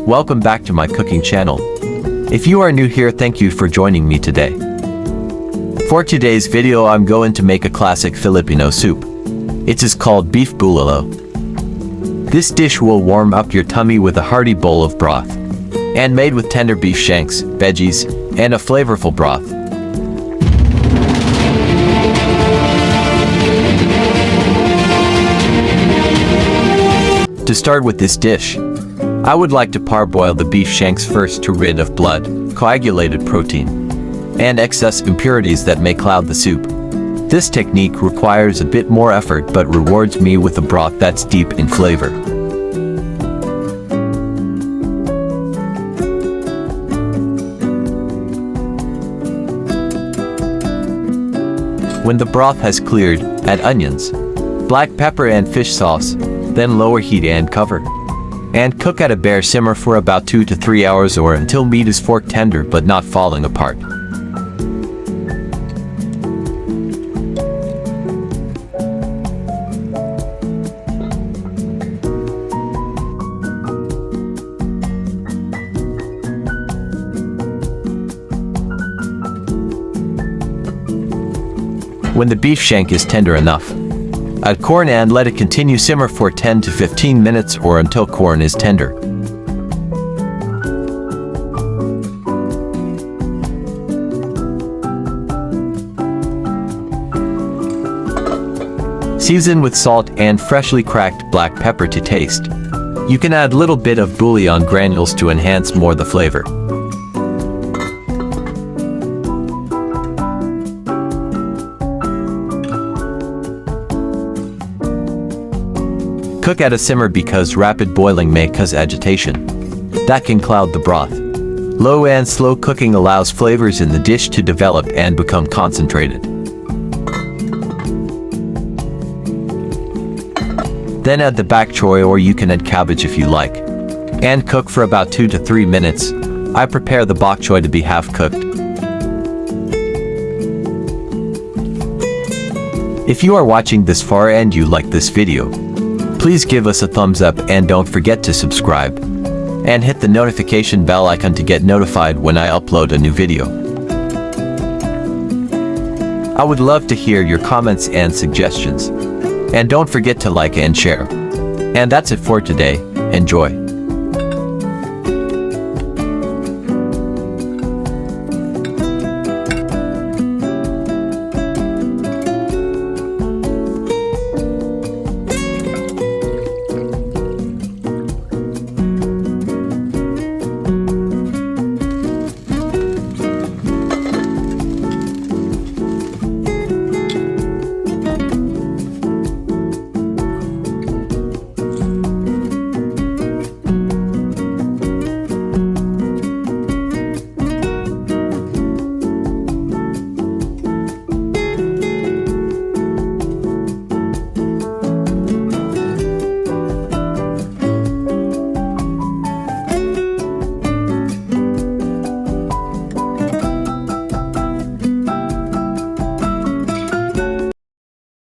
welcome back to my cooking channel. If you are new here, thank you for joining me today. For today's video I'm going to make a classic Filipino soup. It is called beef bulalo. This dish will warm up your tummy with a hearty bowl of broth. And made with tender beef shanks, veggies, and a flavorful broth. To start with this dish, I would like to parboil the beef shanks first to rid of blood, coagulated protein, and excess impurities that may cloud the soup. This technique requires a bit more effort but rewards me with a broth that's deep in flavor. When the broth has cleared, add onions, black pepper and fish sauce, then lower heat and cover. And cook at a bare simmer for about 2 to 3 hours or until meat is fork tender but not falling apart. When the beef shank is tender enough, add corn and let it continue simmer for 10 to 15 minutes or until corn is tender. Season with salt and freshly cracked black pepper to taste. You can add little bit of bouillon granules to enhance more the flavor. Cook at a simmer because rapid boiling may cause agitation. That can cloud the broth. Low and slow cooking allows flavors in the dish to develop and become concentrated. Then add the bakchoy, or you can add cabbage if you like. And cook for about 2 to 3 minutes. I prepare the bakchoy to be half cooked. If you are watching this far and you like this video, please give us a thumbs up and don't forget to subscribe. And hit the notification bell icon to get notified when I upload a new video. I would love to hear your comments and suggestions. And don't forget to like and share. And that's it for today. Enjoy.